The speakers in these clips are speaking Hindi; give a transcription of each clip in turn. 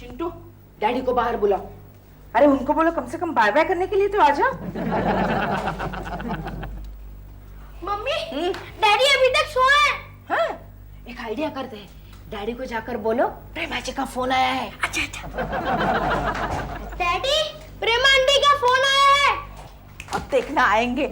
चिंटू, डैडी को बाहर बुलाओ। अरे उनको बोलो कम से कम बाय बाय करने के लिए तो आ जाओ। मम्मी, डैडी अभी तक सोए हैं। हाँ, एक आइडिया करते हैं, डैडी को जाकर बोलो प्रेमा जी का फोन आया है। अच्छा। डैडी, प्रेमा आंटी का फोन आया है। अब देखना आएंगे।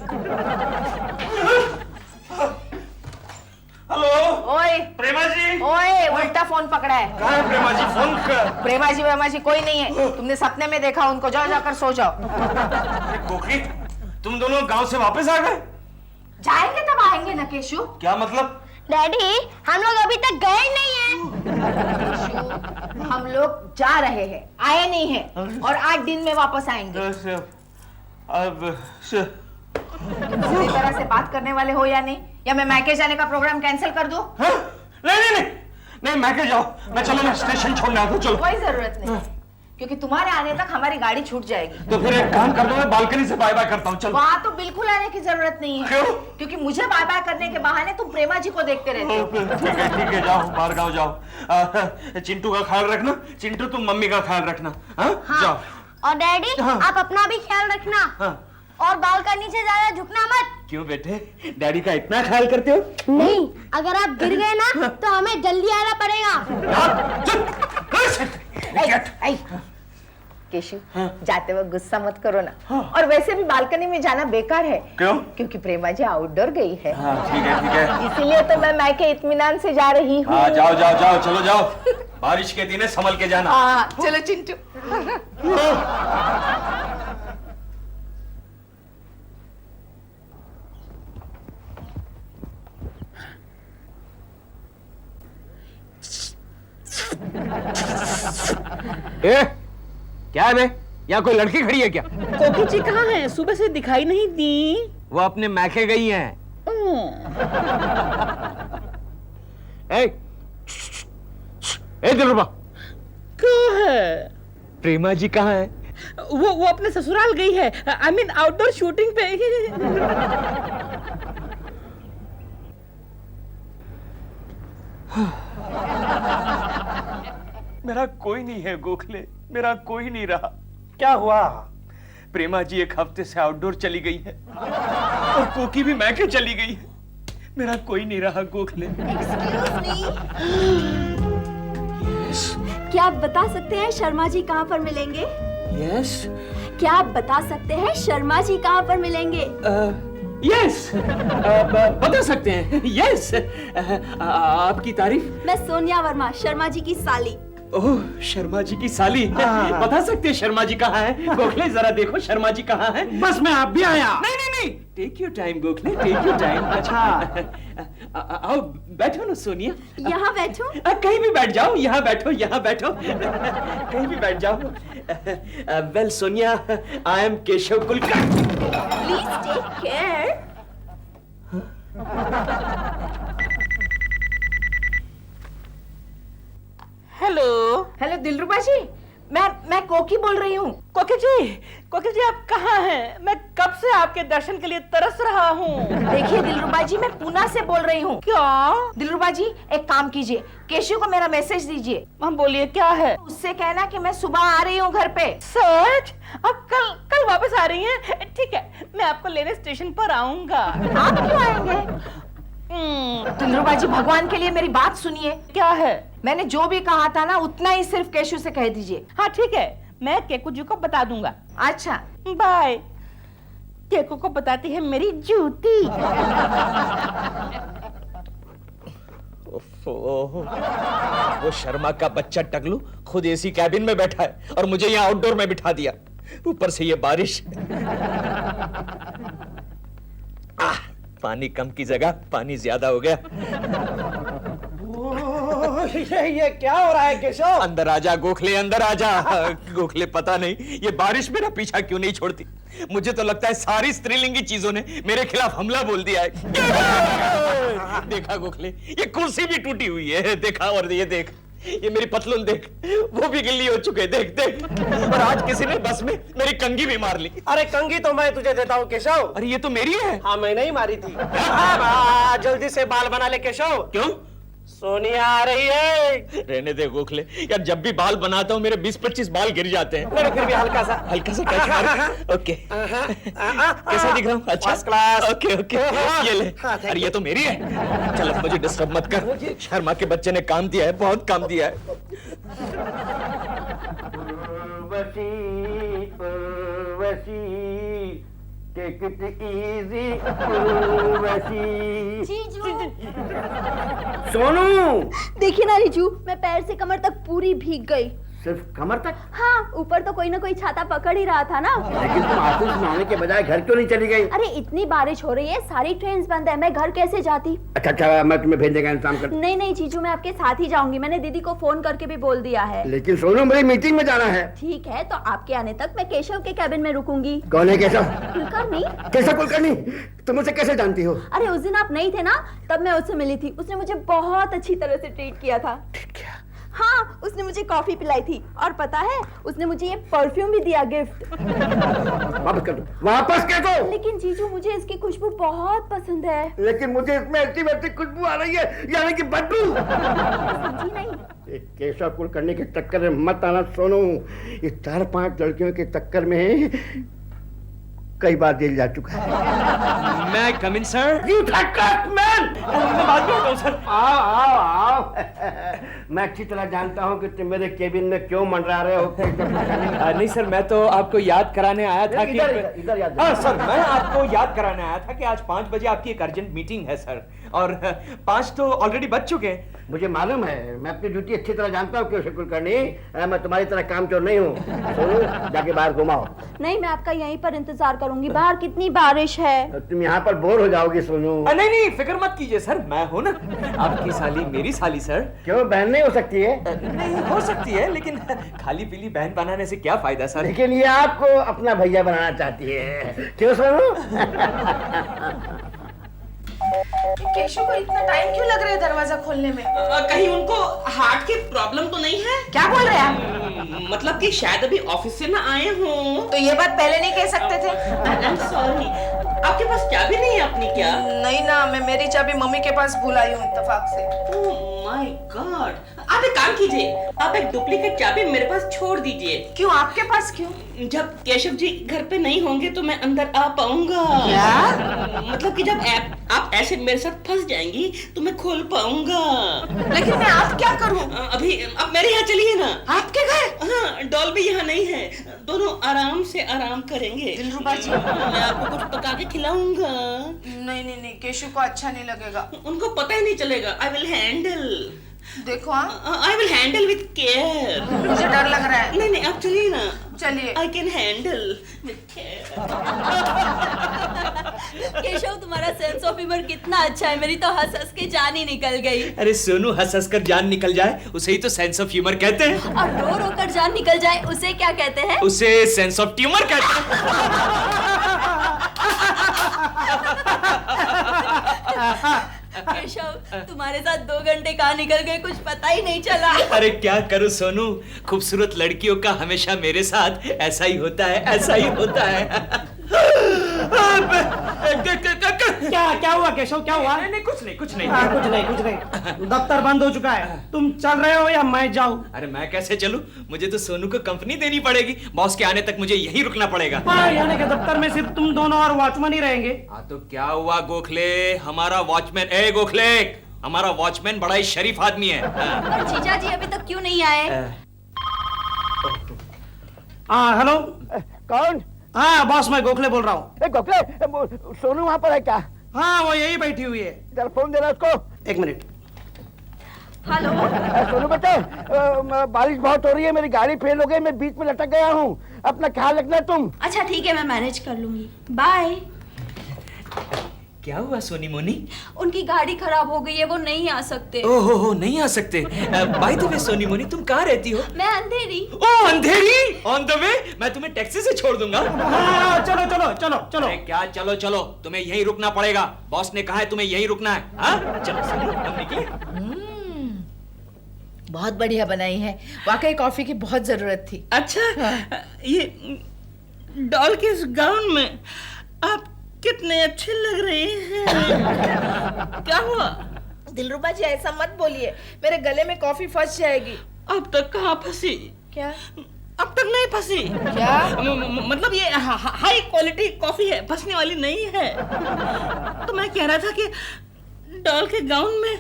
हेलो। ओए प्रेमा जी। ओए, उल्टा फोन पकड़ा है। कहाँ है प्रेमा जी? फोन कर। प्रेमा जी कोई नहीं है, तुमने सपने में देखा उनको। जाओ जाकर सो जाओ। कोकी, तुम दोनों गांव से वापस आ गए? जाएंगे तब आएंगे ना केशु। क्या मतलब? डैडी, हम लोग अभी तक गए नहीं हैं। हम लोग जा रहे हैं, आए नहीं हैं, और 8 दिन में वापस आएंगे। अब तुम पूरी तरह से बात करने वाले हो या नहीं, या मैं मैके जाने का प्रोग्राम कैंसिल कर दूं? हाँ? नहीं, मैके जाओ। मैं चलो ना स्टेशन छोड़ने आता हूँ। चलो। कोई जरूरत नहीं, क्योंकि तुम्हारे आने तक हमारी गाड़ी छूट जाएगी। तो फिर एक काम कर दो, मैं बालकनी से बाय बाय करता हूँ। चलो। वहाँ तो बिल्कुल आने की जरूरत नहीं है। क्यों? क्योंकि मुझे बाय बाय करने के बहाने तुम प्रेमा जी को देखते रहते हो। ठीक है, जाओ बाहर गाँव जाओ। चिंटू का ख्याल रखना। चिंटू, तुम मम्मी का ख्याल रखना। हाँ? जाओ। और डैडी, हाँ। आप अपना भी ख्याल रखना। हाँ। और बालकनी से ज्यादा झुकना मत। क्यों बेटे, डैडी का इतना ख्याल करते हो? नहीं, अगर आप गिर गए ना तो हमें जल्दी आना पड़ेगा। केशु, जाते वक्त गुस्सा मत करो ना। और वैसे भी बालकनी में जाना बेकार है। क्यों? क्योंकि प्रेमा जी आउटडोर गई है। हाँ, ठीक है। इसीलिए तो मैं मैके इत्मीनान से जा रही हूँ। हाँ, जाओ, चलो जाओ। बारिश के दिन है, संभल के जाना। हाँ, चलो चिंटू। क्या है बे? यहाँ कोई लड़की खड़ी है क्या? कोकी जी कहाँ हैं? सुबह से दिखाई नहीं दी। वो अपने मैके गई हैं। दिलरुबा, कहाँ है? प्रेमा जी कहाँ है? वो अपने ससुराल गई है। आई मीन आउटडोर शूटिंग पे। मेरा कोई नहीं है गोखले, मेरा कोई नहीं रहा। क्या हुआ? प्रेमा जी एक हफ्ते से आउटडोर चली गई है और कोकी भी मैके चली गई है। मेरा कोई नहीं रहा गोखले। क्या आप बता सकते हैं शर्मा जी कहाँ पर मिलेंगे? यस। क्या आप बता सकते हैं शर्मा जी कहाँ पर मिलेंगे? यस, बता सकते हैं। यस, आपकी तारीफ। मैं सोनिया वर्मा, शर्मा जी की साली। ओह, शर्मा जी की साली। बता सकते हैं शर्मा जी कहाँ हैं? गोखले जरा देखो शर्मा जी कहाँ हैं। बस मैं आप भी आया। नहीं, take your time Gokhale, take your time. अच्छा, आओ बैठो ना सोनिया। यहाँ बैठो? कहीं भी बैठ जाओ। यहाँ बैठो कहीं भी बैठ जाओ। Well Sonia, I am Keshav Kulkarni. Please take care. Hello Dilruba ji, मैं कोकी बोल रही हूँ। कोकी जी आप कहाँ हैं? मैं कब से आपके दर्शन के लिए तरस रहा हूँ। देखिए दिलरुबा जी, मैं पूना से बोल रही हूँ। क्या? दिलरुबा जी, एक काम कीजिए, केशु को मेरा मैसेज दीजिए। हम बोलिए, क्या है? उससे कहना कि मैं सुबह आ रही हूँ घर पे। सच? आप कल वापस आ रही हैं? ठीक है, मैं आपको लेने स्टेशन पर आऊंगा। आप क्यों आएंगे? दिलरुबा जी, भगवान के लिए मेरी बात सुनिए। क्या है? मैंने जो भी कहा था ना, उतना ही सिर्फ केशु से कह दीजिए। हाँ ठीक है, मैं केकू जी को बता दूंगा। अच्छा, बाय। केकू को बताती है मेरी जूती। वो शर्मा का बच्चा टकलू खुद एसी कैबिन में बैठा है और मुझे यहाँ आउटडोर में बिठा दिया, ऊपर से ये बारिश। पानी कम की जगह पानी ज्यादा हो गया। ये क्या हो रहा है केशव? अंदर आजा गोखले, अंदर आजा। गोखले, पता नहीं ये बारिश मेरा पीछा क्यों नहीं छोड़ती। मुझे तो लगता है सारी स्त्रीलिंगी चीजों ने मेरे खिलाफ हमला बोल दिया है। देखा गोखले, ये कुर्सी भी टूटी हुई है। देखा, और ये देख, ये मेरी पतलून देख, वो भी गिल्ली हो चुके। देख देख, और आज किसी ने बस में मेरी कंघी भी मार ली। अरे कंघी तो मैं तुझे देता हूँ केशव। अरे ये तो मेरी है। हाँ, मैंने ही मारी थी। जल्दी से बाल बना ले केशव। क्यों? सोनिया आ रही है। रहने दे गोखले, यार जब भी बाल बनाता हूँ मेरे 20-25 बाल गिर जाते हैं। नहीं, फिर भी हल्का सा टच मार। ओके, कैसा दिख रहा हूँ? अच्छा, फर्स्ट क्लास। ओके ओके, ये ले। अरे ये तो मेरी है। चल अब मुझे डिस्टर्ब मत कर। शर्मा के बच्चे ने काम दिया है, बहुत काम दिया है। टेक इट इजी जीजू सोनू, देखिए ना रिजू, मैं पैर से कमर तक पूरी भीग गई। सिर्फ कमर तक? हाँ, ऊपर तो कोई ना कोई छाता पकड़ ही रहा था ना। लेकिन तुम ऑफिस में आने के बजाय घर क्यों नहीं चली गई? अरे इतनी बारिश हो रही है, सारी ट्रेन्स बंद है, मैं घर कैसे जाती? अच्छा, मैं तुम्हें भेजने का इंतजाम कर। नहीं नहीं जीजू, मैं आपके साथ ही जाऊंगी, मैंने दीदी को फोन करके भी बोल दिया है। लेकिन सोनू, मेरी मीटिंग में जाना है। ठीक है, तो आपके आने तक मैं केशव के कैबिन में रुकूंगी। कौन है केशव? कुलकर्णी। केशव कुलकर्णी? तुम उसे कैसे जानती हो? अरे उस दिन आप नहीं थे ना, तब मैं उससे मिली थी, उसने मुझे बहुत अच्छी तरह से ट्रीट किया था। हाँ, उसने मुझे कॉफी पिलाई थी, और पता है उसने मुझे ये परफ्यूम भी दिया गिफ्ट। वापस कर दो, वापस कर दो। लेकिन जीजू, मुझे इसकी खुशबू बहुत पसंद है। लेकिन मुझे इसमें ऐसी खुशबू आ रही है, यानी कि बदबू। समझी नहीं? केशव कुलकर्णी के चक्कर में मत आना सोनू। ये 4-5 लड़कियों के चक्कर में कई बार जेल जा चुका है। मैं आई कम इन सर? You man! मैं बात करता हूँ सर। आओ। मैं अच्छी तरह जानता हूँ कि तुम मेरे केबिन में क्यों मंडरा रहे हो। नहीं सर, मैं तो आपको याद कराने आया था कि इधर याद। हाँ सर, मैं आपको याद कराने आया था कि आज 5 बजे आपकी एक अर्जेंट मीटिंग है सर, और 5 तो ऑलरेडी बज चुके हैं। मुझे मालूम है, मैं अपनी ड्यूटी अच्छी तरह जानता हूँ केशव कुलकर्णी। मैं तुम्हारी तरह कामचोर नहीं हूँ। सोनू, जाके बाहर घुमाओ। नहीं, मैं आपका यहीं पर इंतजार करूंगी, बाहर कितनी बारिश है। तुम यहाँ पर बोर हो जाओगी सोनू। नहीं, फिक्र मत कीजिए सर, मैं हूँ ना। आपकी साली मेरी साली सर। क्यों, बहन नहीं हो सकती है? नहीं हो सकती है, लेकिन खाली पीली बहन बनाने से क्या फायदा सर। लेकिन ये आपको अपना भैया बनाना चाहती है, क्यों सोनू? केशव को इतना टाइम क्यों लग रहा है दरवाजा खोलने में? कहीं उनको हार्ट की प्रॉब्लम तो नहीं है? क्या बोल रहे हैं आप? मतलब कि शायद अभी ऑफिस से ना आए हों। तो ये बात पहले नहीं कह सकते थे? I'm sorry, आपके पास चाबी नहीं है अपनी क्या? नहीं ना, मैं मेरी चाबी मम्मी के पास भूल आई हूँ इत्तेफाक से। Oh my God! आप एक काम कीजिए, आप एक डुप्लीकेट चाबी मेरे पास छोड़ दीजिए। क्यों, आपके पास क्यों? जब केशव जी घर पे नहीं होंगे तो मैं अंदर आ पाऊंगा। क्या? मतलब कि जब आप ऐसे मेरे साथ फंस जाएंगी तो मैं खोल पाऊंगा। लेकिन मैं आप क्या करूं? अभी आप मेरे यहाँ चलिए ना। आपके घर? हाँ, डॉल भी यहाँ नहीं है, दोनों आराम से आराम करेंगे। दिलरुबा जी, मैं आपको कुछ पका के खिलाऊंगा। नहीं, केशव को अच्छा नहीं लगेगा। उनको पता ही नहीं चलेगा। आई विल हैंडल। देखो, हाँ, आई विल हैंडल विद केयर। मुझे डर लग रहा है। नहीं, आप चलिए ना। चलिए। I can handle with care. Keshav, तुम्हारा सेंस ऑफ ह्यूमर कितना अच्छा है, मेरी तो हंस हंस के जान ही निकल गई। अरे सोनू, हंस हंस कर जान निकल जाए उसे ही तो सेंस ऑफ ह्यूमर कहते हैं। और रो रो कर जान निकल जाए उसे क्या कहते हैं? उसे सेंस ऑफ ट्यूमर कहते हैं। केशव, तुम्हारे साथ 2 घंटे कहाँ निकल गए कुछ पता ही नहीं चला। अरे क्या करूं सोनू, खूबसूरत लड़कियों का हमेशा मेरे साथ ऐसा ही होता है, ऐसा ही होता है। क्या हुआ केशव, क्या हुआ? नहीं, कुछ नहीं। कुछ नहीं। दफ्तर बंद हो चुका है, तुम चल रहे हो या मैं जाऊं? अरे मैं कैसे चलूं, मुझे तो सोनू को कंपनी देनी पड़ेगी। बॉस के आने तक मुझे यहीं रुकना पड़ेगा। यानी कि दफ्तर में सिर्फ तुम दोनों और वॉचमैन ही रहेंगे? हाँ तो क्या हुआ गोखले, हमारा वॉचमैन गोखले, हमारा वॉचमैन बड़ा ही शरीफ आदमी है। पर जीजा जी अभी तक क्यों नहीं आए? हाँ, हेलो। कौन? हाँ बॉस, मैं गोखले बोल रहा हूँ। गोखले, सोनू वहाँ पर है क्या? हाँ, वो यही बैठी हुई है। जरा फोन देना उसको। 1 मिनट। हेलो सोनू बेटे, बारिश बहुत हो रही है, मेरी गाड़ी फेल हो गई, मैं बीच में लटक गया हूँ, अपना ख्याल रखना तुम। अच्छा ठीक है, मैं मैनेज कर लूंगी, बाय। क्या हुआ सोनी मोनी? उनकी गाड़ी खराब हो गई है, वो नहीं आ सकते। ओहो, नहीं आ सकते। By the way Soni Moni, तुम कहाँ रहती हो? मैं अंधेरी। ओह अंधेरी, ऑन द वे, मैं तुम्हें टैक्सी से छोड़ दूंगा। चलो। अरे क्या चलो, तुम्हें यहीं रुकना पड़ेगा, बॉस ने कहा है तुम्हें यहीं रुकना है। हाँ चलो सोनी, हम निकले। बहुत बढ़िया बनाई है, वाकई कॉफी की बहुत जरूरत थी। अच्छा, ये डॉल के इस गाउन में आप कितने अच्छे लग रहे हैं। क्या हुआ? दिलरुबा जी ऐसा मत बोलिए, मेरे गले में कॉफी फंस जाएगी। अब तक कहाँ फंसी? क्या? अब तक नहीं फंसी। क्या? मतलब ये हाई क्वालिटी कॉफी है, फंसने वाली नहीं है। तो मैं कह रहा था कि डॉल के गाउन में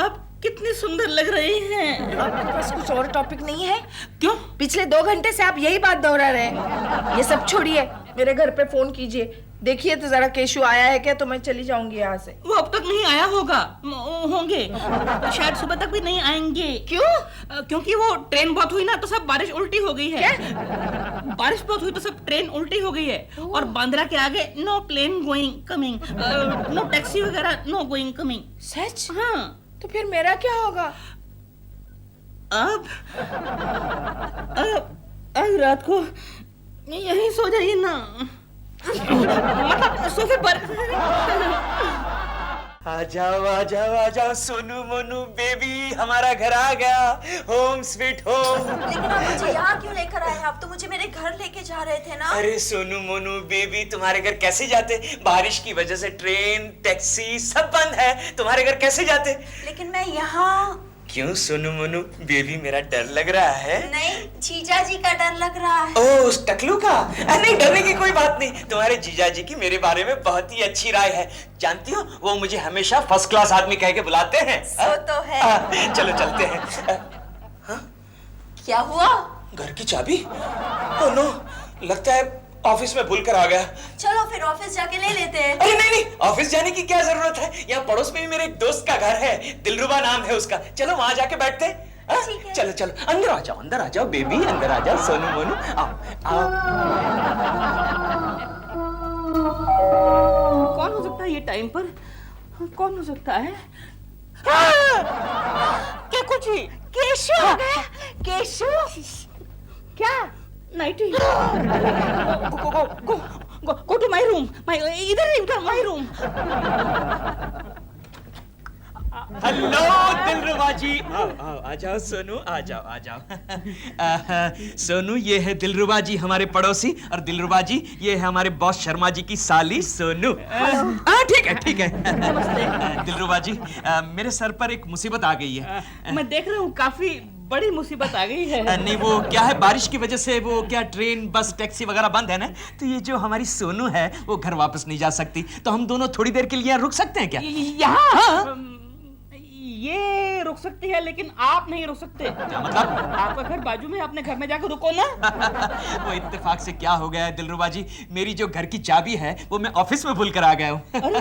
आप कितनी सुंदर लग रही हैं। आपके पास कुछ और टॉपिक नहीं है? क्यों? पिछले 2 घंटे से आप यही बात दोहरा रहे हैं। ये सब छोड़िए, मेरे घर पे फोन कीजिए, देखिए तो जरा केशु आया है क्या, तो मैं चली जाऊंगी यहाँ से। वो अब तक नहीं आया होगा, होंगे शायद सुबह तक भी नहीं आएंगे। क्यों? क्योंकि वो ट्रेन बहुत हुई ना तो सब बारिश उल्टी हो गई है। बारिश बहुत हुई तो सब ट्रेन उल्टी हो गई है। और बांद्रा के आगे no plane going coming, no taxi वगैरह, नो गोइंग कमिंग। सच? हाँ। तो फिर मेरा क्या होगा? अब रात को यहीं सो जाइए ना, मतलब सोफे पर। आ जाओ सोनू मोनू बेबी, हमारा घर आ गया, होम स्वीट होम। लेकिन आप मुझे यहाँ क्यों लेकर आए? आप तो मुझे मेरे घर लेके जा रहे थे ना। अरे सोनू मोनू बेबी, तुम्हारे घर कैसे जाते? बारिश की वजह से ट्रेन टैक्सी सब बंद है, तुम्हारे घर कैसे जाते? लेकिन मैं यहाँ। क्यों सोनू मोनू बेबी, मेरा डर लग रहा है? नहीं, जीजा जी का डर लग रहा है। ओ, उस टकलू का? नहीं, डरने की कोई बात नहीं। तुम्हारे जीजा जी की मेरे बारे में बहुत ही अच्छी राय है। जानती हो, वो मुझे हमेशा फर्स्ट क्लास आदमी कह के बुलाते हैं। सो तो है। चलो चलते हैं। क्या हुआ? घर की चाबी? ओह नो, लगता है ऑफिस में भूल कर आ गया। चलो फिर ऑफिस जाके ले लेते हैं। अरे नहीं, ऑफिस जाने की क्या जरूरत है, यहाँ पड़ोस में भी मेरे एक दोस्त का घर है, दिलरुबा नाम है उसका। चलो वहां जाके बैठते हैं। ठीक है। चलो अंदर आ जाओ बेबी, अंदर आ जाओ सोनू मोनू, आओ। कौन हो सकता है ये टाइम पर? कौन हो सकता है? क्या कुछ ही? केशु आ गया। केशु? क्या? Nightie. Go to my room. इधर my room. Hello Dilruba ji, आओ आ जाओ सोनू, आ जाओ। सोनू, ये है दिलरुबा जी हमारे पड़ोसी, और दिलरुबा जी ये है हमारे बॉस शर्मा जी की साली सोनू। ठीक है। दिलरुबा जी, मेरे सर पर एक मुसीबत आ गई है। मैं देख रहा हूँ काफी बड़ी मुसीबत आ गई है। नहीं, वो क्या है, बारिश की वजह से वो क्या ट्रेन बस टैक्सी वगैरह बंद है ना, तो ये जो हमारी सोनू है वो घर वापस नहीं जा सकती, तो हम दोनों थोड़ी देर के लिए यहाँ रुक सकते हैं क्या? यहाँ ये रुक सकती है, लेकिन आप नहीं रुक सकते। क्या मतलब? आपका घर बाजू में, अपने घर में जाकर रुको ना। वो इत्तेफाक से क्या हो गया है दिलरुबा जी, मेरी जो घर की चाबी है वो मैं ऑफिस में भूल कर आ गया हूँ। अरे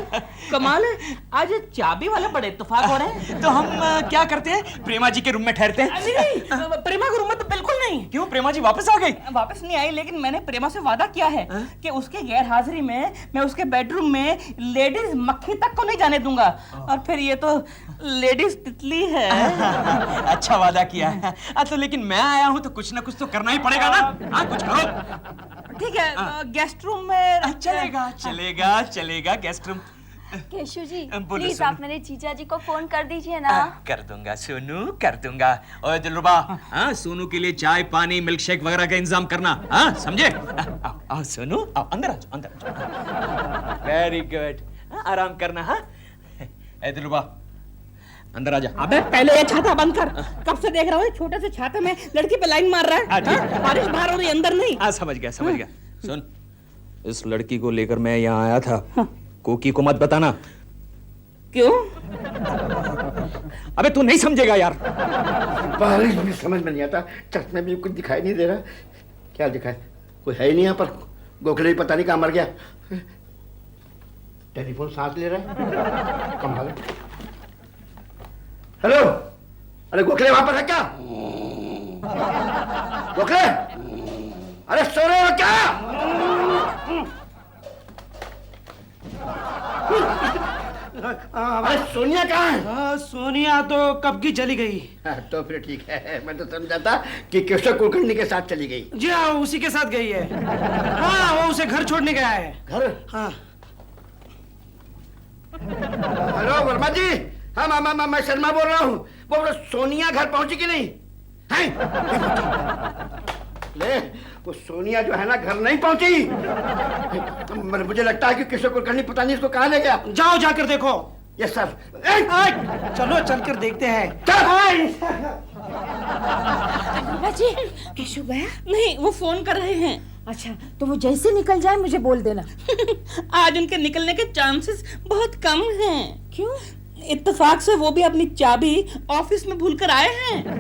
कमाल है, आज चाबी वाला बड़े इत्तेफाक हो रहे हैं। तो हम क्या करते हैं, प्रेमा जी के रूम में ठहरते हैं। नहीं, प्रेमा के रूम में तो बिल्कुल नहीं। क्यों, प्रेमा जी वापस आ गई? वापस नहीं आई, लेकिन मैंने प्रेमा से वादा किया है कि उसके गैर हाजिरी में मैं उसके बेडरूम में लेडीज मक्खी तक को नहीं जाने दूंगा। और फिर ये तो लेडीज तितली है। अच्छा वादा किया है। तो लेकिन मैं आया हूँ तो कुछ ना कुछ तो करना ही पड़ेगा ना। हाँ, कुछ करो। ठीक है, गेस्ट रूम में चलेगा गेस्ट रूम। केशु जी, बोलो प्लीज सोनू। आप मेरे जीजा जी को फोन कर दीजिए ना। कर दूंगा सोनू, कर दूंगा। और दिलरुबा, हाँ, सोनू के लिए चाय पानी मिल्क शेक वगैरह का इंतजाम करना, हाँ, समझे? आओ सोनू, आओ, अंदर आ जाओ। वेरी गुड, आराम करना। हाँ दिलरुबा, अंदर आ जा। अबे पहले ये छाता बंद कर। कब से देख रहा हूँ छोटे से छाते में लड़की पे लाइन मार रहा है। हाँ? बारिश बाहर हो रही, अंदर नहीं। समझ गया। सुन, इस लड़की को लेकर मैं यहाँ आया था। कोकी को मत बताना। क्यों? अबे तू नहीं समझेगा यार। बारिश में समझ में नहीं आता, चश्मे में कुछ दिखाई नहीं दे रहा। क्या दिखाए? कोई है ही नहीं यहाँ पर। गोखले पता नहीं कहाँ मर गया। टेलीफोन सांस ले रहा है, कमाल है। हेलो, अरे गोखले वहां पर है क्या? गोखले, अरे सो रहे हो क्या? अरे सोनिया कहाँ है? सोनिया तो कब की चली गई। तो फिर ठीक है, मैं तो समझा था कि केशव कुलकर्णी के साथ चली गई। जी हाँ, उसी के साथ गई है। हाँ, वो उसे घर छोड़ने गया है। घर? हाँ। हेलो वर्मा जी, हाँ मैं शर्मा बोल रहा हूँ। वो सोनिया घर पहुंची कि नहीं? है? ले, वो सोनिया जो है ना घर नहीं पहुंची। मुझे लगता है कि केशव कुलकर्णी पता नहीं इसको कहाँ ले गया। जाओ जाकर देखो। Yes sir. चलो चलकर देखते हैं। जी केशव गया? नहीं, वो फोन कर रहे हैं। अच्छा, तो वो जैसे निकल जाए मुझे बोल देना। आज उनके निकलने के चांसेस बहुत कम हैं। क्यों? इत्तेफाक से वो भी अपनी चाबी ऑफिस में भूल कर आए हैं।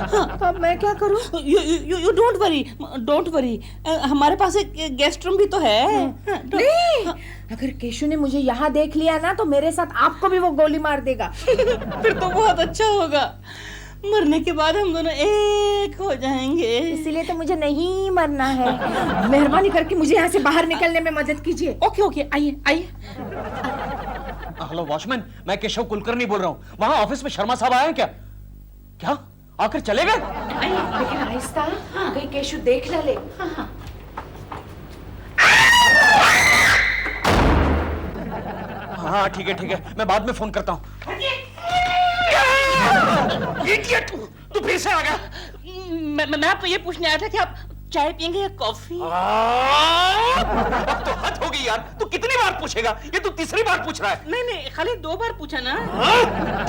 हाँ, तो अब मैं क्या करूं? यू डोंट वरी, हमारे पास एक गेस्ट रूम भी तो है। नहीं, अगर केशव ने मुझे यहाँ देख लिया ना तो मेरे साथ आपको भी वो गोली मार देगा। फिर तो बहुत अच्छा होगा, मरने के बाद हम दोनों एक हो जाएंगे। इसीलिए तो मुझे नहीं मरना है। मेहरबानी करके मुझे यहाँ से बाहर निकलने में मदद कीजिए। ओके, आइए। हेलो वॉचमैन, मैं केशव कुलकर्णी बोल रहा हूँ। वहाँ ऑफिस में शर्मा साहब आए हैं क्या? क्या आकर चले गए? लेकिन आहिस्ता, कहीं केशव देख न ले। हाँ ठीक है, मैं बाद में फोन करता हूँ। इडियट, तू फिर से आ गया। मैं आपको ये पूछने आया था कि आप चाय पियेंगे या कॉफी? अब तो हद हो गई यार, तू कितनी बार पूछेगा? ये तू तीसरी बार पूछ रहा है। नहीं, खाली 2 बार पूछा ना।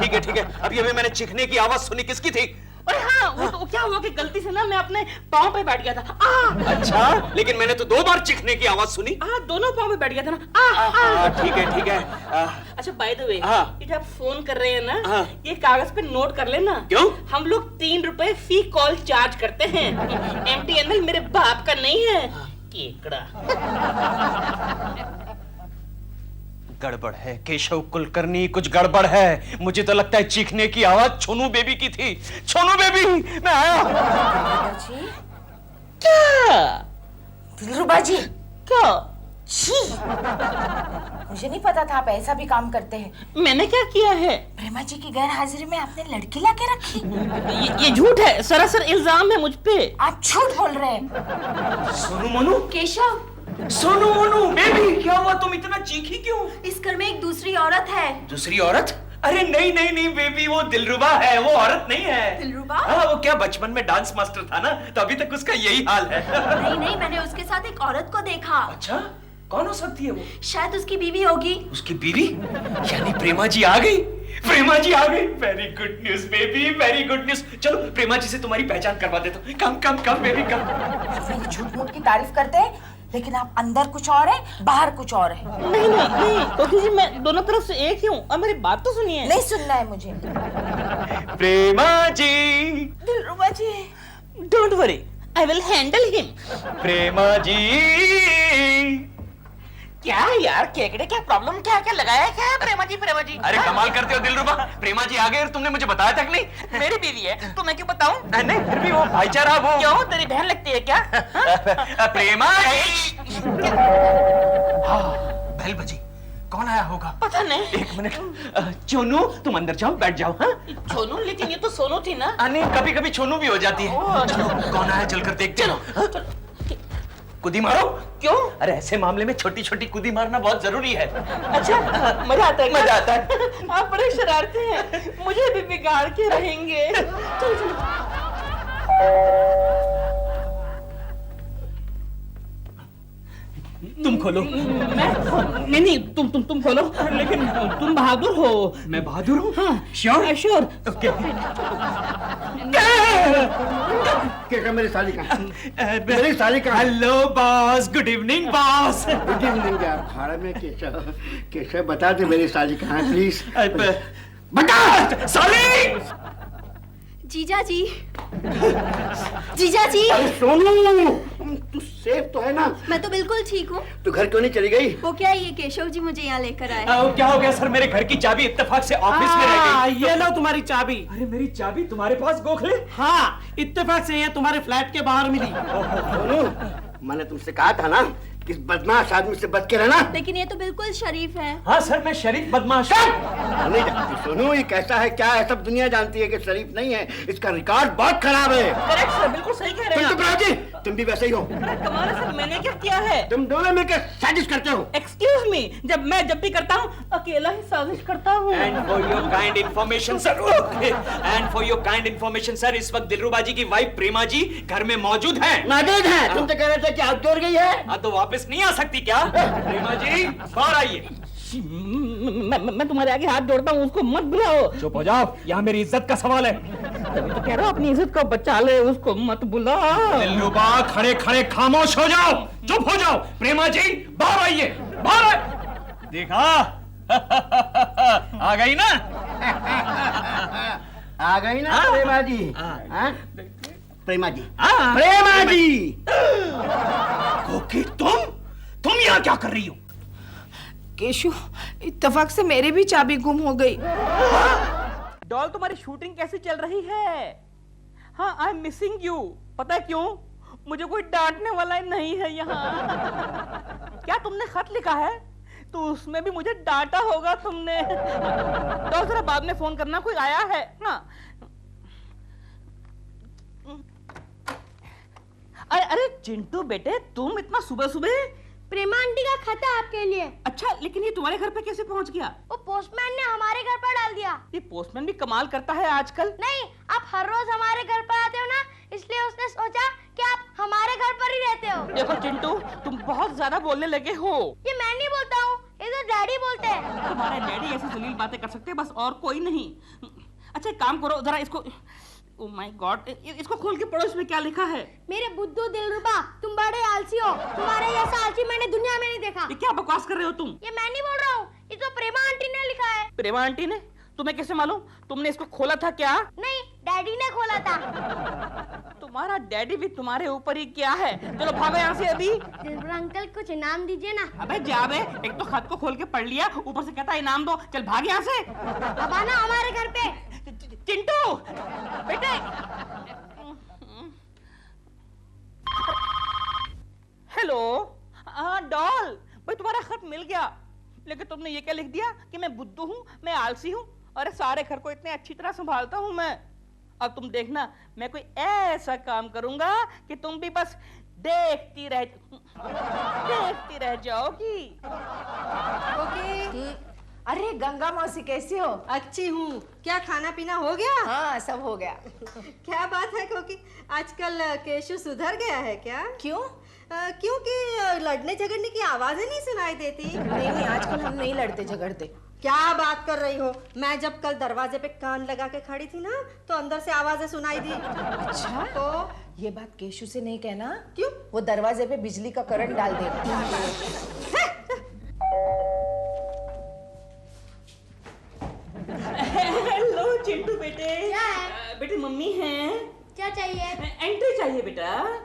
ठीक है, अभी मैंने चीखने की आवाज सुनी, किसकी थी? अरे हाँ, वो तो क्या हुआ कि गलती से ना मैं अपने पाँव पे बैठ गया था। अच्छा, लेकिन मैंने तो 2 बार चीखने की आवाज सुनी। दोनों पाँव पे बैठ गया था ना। ठीक है। अच्छा, बाय द वे, ये जो आप फोन कर रहे हैं ना, ये कागज पे नोट कर लेना। क्यों? हम लोग 3 रुपए फी कॉल चार्ज करते हैं। MTNL मेरे बाप का नहीं है। केकड़ा। गड़बड़ है केशव कुलकर्णी, कुछ गड़बड़ है। मुझे तो लगता है चीखने की आवाज छोनू बेबी की थी। छोनू बेबी, मैं आया। क्या? दिलरुबा जी, क्या? छी, मुझे नहीं पता था आप ऐसा भी काम करते हैं। मैंने क्या किया है? प्रेमा जी की गैर हाजिरी में आपने लड़की लाके रखी। ये झूठ है, सरासर इल्जाम है मुझ पे। आप झूठ बोल रहे हैं। सोनू मोनू, केशव, सोनू मोनू बेबी, क्या हुआ? तुम इतना चीखी क्यों? इस घर में एक दूसरी औरत है। दूसरी औरत? अरे नहीं बेबी, वो दिलरुबा है, वो औरत नहीं है। दिलरुबा? हाँ, वो क्या बचपन में डांस मास्टर था ना, तो अभी तक उसका यही हाल है। नहीं, मैंने उसके साथ एक औरत को देखा। अच्छा, कौन हो सकती है वो? शायद उसकी बीवी होगी। उसकी बीवी? यानी प्रेमा जी आ गई। प्रेमा जी आ गई। Very good news baby, very good news. चलो प्रेमा जी से तुम्हारी पहचान करवा देता हूँ। कम बेबी, कम। मेरी झूठ मूठ की तारीफ करते हैं, लेकिन आप अंदर कुछ और है, बाहर कुछ और है। नहीं, तो जी मैं दोनों तरफ से एक ही हूँ। अब मेरी बात तो सुनिए। नहीं सुनना है मुझे। Prema ji. Dilruba ji, don't worry, I will handle him. Prema ji. क्या यार, केकड़े क्या प्रॉब्लम, क्या लगाया क्या है? प्रेमा जी। अरे कमाल करते हो दिलरुबा, प्रेमा जी आ गए और तुमने मुझे बताया तक नहीं। मेरी बीवी है तो मैं क्यों बताऊं? नहीं, फिर भी वो भाईचारा वो। क्यों, तेरी बहन लगती है क्या? प्रेमा जी। बेल बजी, कौन आया होगा? पता नहीं। 1 मिनट। चोनू, तुम अंदर जाओ, बैठ जाओ। हाँ, छोनू, लेकिन ये तो सोनू थी ना। नहीं, कभी कभी छोनू भी हो जाती है। चलो, कौन आया चलकर देखते हैं। कुदी मारो। क्यों? अरे ऐसे मामले में छोटी छोटी कुदी मारना बहुत जरूरी है। अच्छा, मजा आता है क्या? मजा आता है। आप बड़े शरारती हैं, मुझे भी बिगाड़ के रहेंगे। चलो। तुम खोलो। नहीं, तुम खोलो। लेकिन तुम बहादुर हो। मैं बहादुर हूँ? हाँ, श्योर। कैसा मेरी साली का? मेरी साली का? Hello boss, good evening boss. Good evening यार। खाड़ा में केशव बता दे मेरी साली कहाँ है प्लीज। बता साली। जीजा जी। अरे सोनू, तू सेफ तो है ना? मैं तो बिल्कुल ठीक हूँ। तू घर क्यों नहीं चली गई? वो क्या, ये केशव जी मुझे यहाँ लेकर आए। क्या हो गया सर? मेरे घर की चाबी इत्तेफाक से ऑफिस में रह गई। ये लो तुम्हारी चाबी। अरे मेरी चाबी तुम्हारे पास गोखले? हाँ, इत्तेफाक से ये तुम्हारे फ्लैट के बाहर मिली। सोनू, मैंने तुमसे कहा था ना कि इस बदमाश आदमी से बच के रहना। लेकिन ये तो बिल्कुल शरीफ है। हाँ सर, मैं शरीफ बदमाश। नहीं जानती सोनू, ये कैसा है, क्या है, सब दुनिया जानती है कि शरीफ नहीं है। इसका रिकॉर्ड बहुत खराब है। करेक्ट सर, बिल्कुल सही कह रहे हैं। तुम भी वैसे ही हो। कमाल है सर, मैंने क्या किया है? तुम दोनों मिलकर साजिश करते हो। एक्सक्यूज मी, जब भी करता हूँ अकेला ही साजिश करता हूँ। And for your kind information sir, इस वक्त दिलरुबा जी की वाइफ प्रेमा जी घर में मौजूद है। तुम तो कह रहे थे कि आउटडोर गई है। हाँ, तो वापस नहीं आ सकती क्या? प्रेमा जी बाहर आइए। मैं तुम्हारे आगे हाथ जोड़ता हूँ, उसको मत बुलाओ। चुप हो जाओ, यहाँ मेरी इज्जत का सवाल है। तभी तो कह रहा हूँ अपनी इज्जत को बचा ले, उसको मत बुलाओ। दिलरुबा खड़े खड़े खामोश हो जाओ, चुप हो जाओ। प्रेमा जी बाहर आइए, बाहर। देखा आ गई ना, आ गई ना प्रेमा जी। हाँ? प्रेमा जी, हाँ। प्रेमा जी। कोकी तुम यहाँ क्या कर रही हो? केशु, इत्तेफाक से मेरी भी चाबी गुम हो गई। डॉल, तुम्हारी शूटिंग कैसी चल रही है? हाँ, आई एम मिसिंग यू। पता है क्यों? मुझे कोई डांटने वाला नहीं है यहाँ। क्या तुमने खत लिखा है? तो उसमें भी मुझे डांटा होगा तुमने। डॉल, जरा बाद में फोन करना, कोई आया है। हाँ। अरे चिंटू बेटे, तुम इतना सुबह सुबह? प्रेमा आंटी का खत है आपके लिए। अच्छा, लेकिन ये तुम्हारे घर पे कैसे पहुंच गया? वो पोस्टमैन ने हमारे घर पर डाल दिया। ये पोस्टमैन भी कमाल करता है आजकल। नहीं, आप हर रोज हमारे घर पर आते हो ना, इसलिए उसने सोचा कि आप हमारे घर पर ही रहते हो। देखो चिंटू, तुम बहुत ज्यादा बोलने लगे हो। ये मैं नहीं बोलता हूँ, ये तो डैडी बोलते हैं। तुम्हारे डैडी ऐसी जलील बातें कर सकते हैं, बस और कोई नहीं। अच्छा, एक काम करो, जरा इसको, ओह माय गॉड, इसको खोल के पढ़ो, इसमें क्या लिखा है? मेरे बुद्धू दिलरुबा, तुम बड़े आलसी हो। तुम्हारे जैसा आलसी मैंने दुनिया में नहीं देखा। ये क्या बकवास कर रहे हो तुम? ये मैं नहीं बोल रहा हूँ, ये तो प्रेमा आंटी ने लिखा है। प्रेमा आंटी ने? तुम्हें कैसे मालूम? तुमने इसको खोला था क्या? नहीं, डैडी ने खोला था। तुम्हारा डैडी भी तुम्हारे ऊपर ही क्या है? चलो भागो यहाँ से अभी। दिलरुबा अंकल, कुछ इनाम दीजिए ना। अबे जा बे, एक तो खत को खोल के पढ़ लिया, ऊपर से कहता है इनाम दो। चल भाग यहाँ से। अब आना हमारे घर पे। चिंटू बेटे। हेलो, हाँ डॉल, भाई तुम्हारा खत मिल गया, लेकिन तुमने ये क्या लिख दिया कि मैं बुद्धू हूँ, मैं आलसी हूँ। अरे सारे घर को इतने अच्छी तरह संभालता हूँ मैं। अब तुम देखना, मैं कोई ऐसा काम करूंगा कि तुम भी बस देखती रह जाओगी। अरे गंगा मौसी, कैसी हो? अच्छी हूँ। क्या खाना पीना हो गया? हाँ, सब हो गया। क्या बात है कोकी, आजकल केशु सुधर गया है क्या? क्यों? क्योंकि लड़ने झगड़ने की आवाजें नहीं सुनाई देती। नहीं, आजकल हम नहीं लड़ते झगड़ते। क्या बात कर रही हो? मैं जब कल दरवाजे पे कान लगा के खड़ी थी ना, तो अंदर से आवाजें सुनाई दी। अच्छा, तो ये बात केशु से नहीं कहना। क्यों? वो दरवाजे पे बिजली का करंट डाल देगा। हेलो चिंटू बेटे। क्या है? बेटे मम्मी हैं। क्या चाहिए? एंट्री चाहिए बेटा।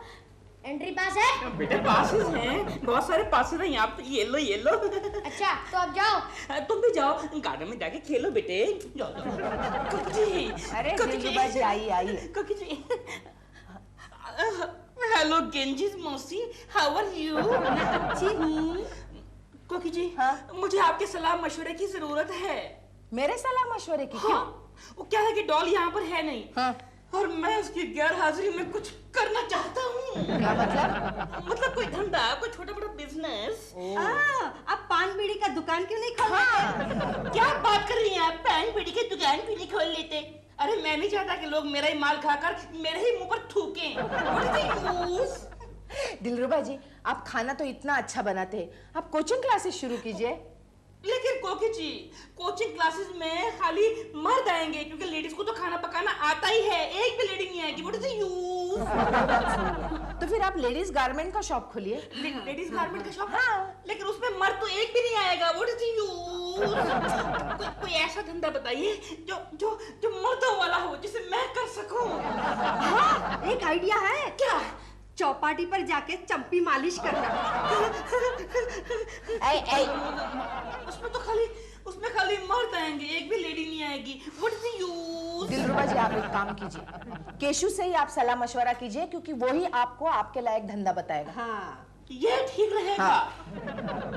एंट्री पास है? बेटे पासेस हैं, बहुत सारे पासेस हैं यहाँ पे। ये लो ये लो। अच्छा, तो अब जाओ। तुम भी जाओ, गार्डन में जाके खेलो बेटे। जाओ जाओ। कुकी जी, अरे कुकी दिलरुबा जी, आइए। कुकी जी। हेलो गेंजिस मौसी, हाउ आर यू? अच्छी हूँ। कुकी जी, हाँ? मुझे आपके सलाह मशवरे की जरूरत है। मेरे सलाह मशवरे की? क्यों? वो क्या है कि डॉल यहाँ पर है नहीं। हाँ। और मैं उसकी गैर हाजिरी में कुछ करना चाहता हूँ। क्या मतलब? मतलब कोई धंधा, कोई छोटा मोटा बिजनेस। अब पान बीड़ी का दुकान क्यों नहीं खोलते? क्या बात कर रही हैं आप? पान बीड़ी की दुकान क्यों नहीं खोल लेते? अरे मैं नहीं चाहता कि लोग मेरा ही माल खाकर मेरे ही मुंह पर थूकें। दिलरुबा जी, आप खाना तो इतना अच्छा बनाते हैं, आप कोचिंग क्लासेस शुरू कीजिए। लेकिन कोकी जी, कोचिंग क्लासेस में खाली मर्द आएंगे, क्योंकि लेडीज को तो खाना पकाना आता ही है। एक भी लेडी नहीं आएगी। What is the use? तो फिर आप लेडीज गारमेंट का शॉप खोलिए। लेडीज गारमेंट का शॉप? हाँ, लेकिन उसमें मर्द तो एक भी नहीं आएगा। What is the use? कोई ऐसा धंधा बताइए जो जो जो मर्दों वाला हो, जिसे मैं कर सकूं। हाँ, एक आइडिया है। क्या? चौपाटी पर जाके चंपी मालिश करना। उसमें खाली मर्द आएंगे, एक भी लेडी नहीं आएगी। What is the use? Dilruba ji, आप एक काम कीजिए, केशु से ही आप सलाह मशवरा कीजिए, क्योंकि वो ही आपको आपके लायक धंधा बताएगा। हाँ, ये ठीक रहेगा।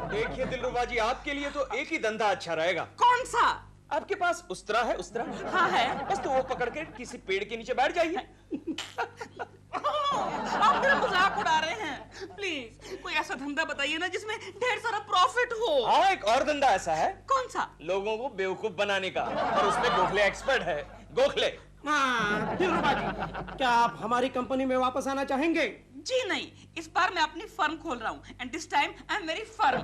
देखिए दिलरुबा जी, आपके लिए तो एक ही धंधा अच्छा रहेगा। कौन सा? आपके पास उस्तरा है? उस्तरा? हाँ है। बस तो वो पकड़ के किसी पेड़ के नीचे बैठ जाइए। आप मेरा मजाक उड़ा रहे हैं। प्लीज कोई ऐसा धंधा बताइए ना जिसमें ढेर सारा प्रॉफिट हो। हाँ, एक और धंधा ऐसा है। कौन सा? लोगों को बेवकूफ बनाने का, और उसमें गोखले एक्सपर्ट है। गोखले। हाँ, दिलरुबा जी, क्या आप हमारी कंपनी में वापस आना चाहेंगे? जी नहीं, इस बार मैं अपनी फर्म खोल रहा हूँ and this time I am very firm.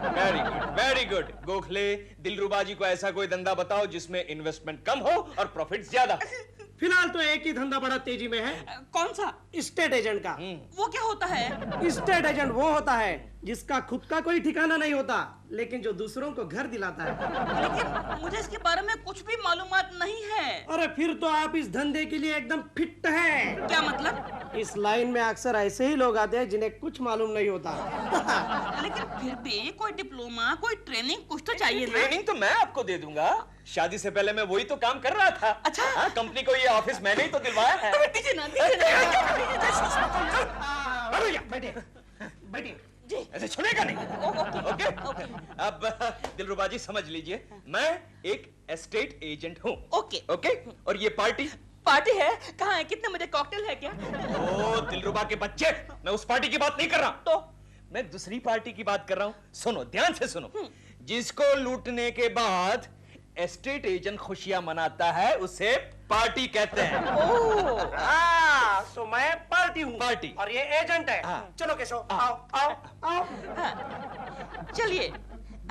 Very good Gokhale. Dilruba ji को ऐसा कोई धंधा बताओ जिसमें इन्वेस्टमेंट कम हो और प्रॉफिट ज्यादा। फिलहाल तो एक ही धंधा बड़ा तेजी में है, कौन सा? स्टेट एजेंट का। वो क्या होता है? स्टेट एजेंट वो होता है जिसका खुद का कोई ठिकाना नहीं होता, लेकिन जो दूसरों को घर दिलाता है। लेकिन मुझे इसके बारे में कुछ भी मालूमात नहीं है। अरे फिर तो आप इस धंधे के लिए एकदम फिट हैं। क्या मतलब? इस लाइन में अक्सर ऐसे ही लोग आते हैं जिन्हें कुछ मालूम नहीं होता। लेकिन फिर भी कोई डिप्लोमा, कोई ट्रेनिंग कुछ तो चाहिए ना? ट्रेनिंग तो मैं आपको दे दूंगा। शादी से पहले मैं वही तो काम कर रहा था। अच्छा। हाँ, कंपनी को ये ऑफिस मैंने ही तो दिलवाया है। अबे दीजिए ना, दीजिए ना। बैठिए बैठिए। जी। ऐसे छोड़ेगा नहीं। ओके। अब दिलरुबा जी समझ लीजिए, मैं एक एस्टेट एजेंट हूँ। ओके। ओके। और ये पार्टी पार्टी है? कहाँ है? कितने बजे कॉकटेल है क्या? ओ दिलरुबा के बच्चे, मैं उस पार्टी की बात नहीं कर रहा। तो मैं दूसरी पार्टी की बात कर रहा हूँ। सुनो, ध्यान से सुनो। जिसको लूटने के बाद एस्टेट एजेंट खुशियां मनाता है उसे पार्टी कहते हैं। तो मैं पार्टी हूँ, पार्टी। और ये एजेंट है। हाँ। चलो केशव, आओ आओ आओ। चलिए,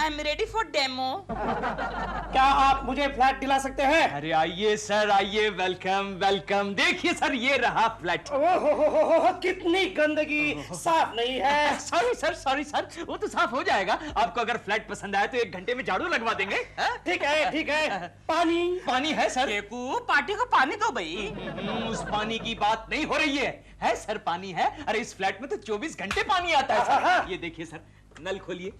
I am ready for demo. क्या आप मुझे फ्लैट दिला सकते हैं? अरे आइए सर, आइए। Welcome welcome. देखिए सर, ये रहा फ्लैट। ओहो, कितनी गंदगी, साफ नहीं है। सॉरी सर, वो तो साफ हो जाएगा। आपको अगर फ्लैट पसंद आए तो 1 घंटे में झाड़ू लगवा देंगे। ठीक है। पानी है सर। केकू, पार्टी को पानी दो भाई। उस पानी की बात नहीं हो रही है सर, पानी है। अरे इस फ्लैट में तो 24 घंटे पानी आता है सर। ये देखिए सर, नल खोलिए।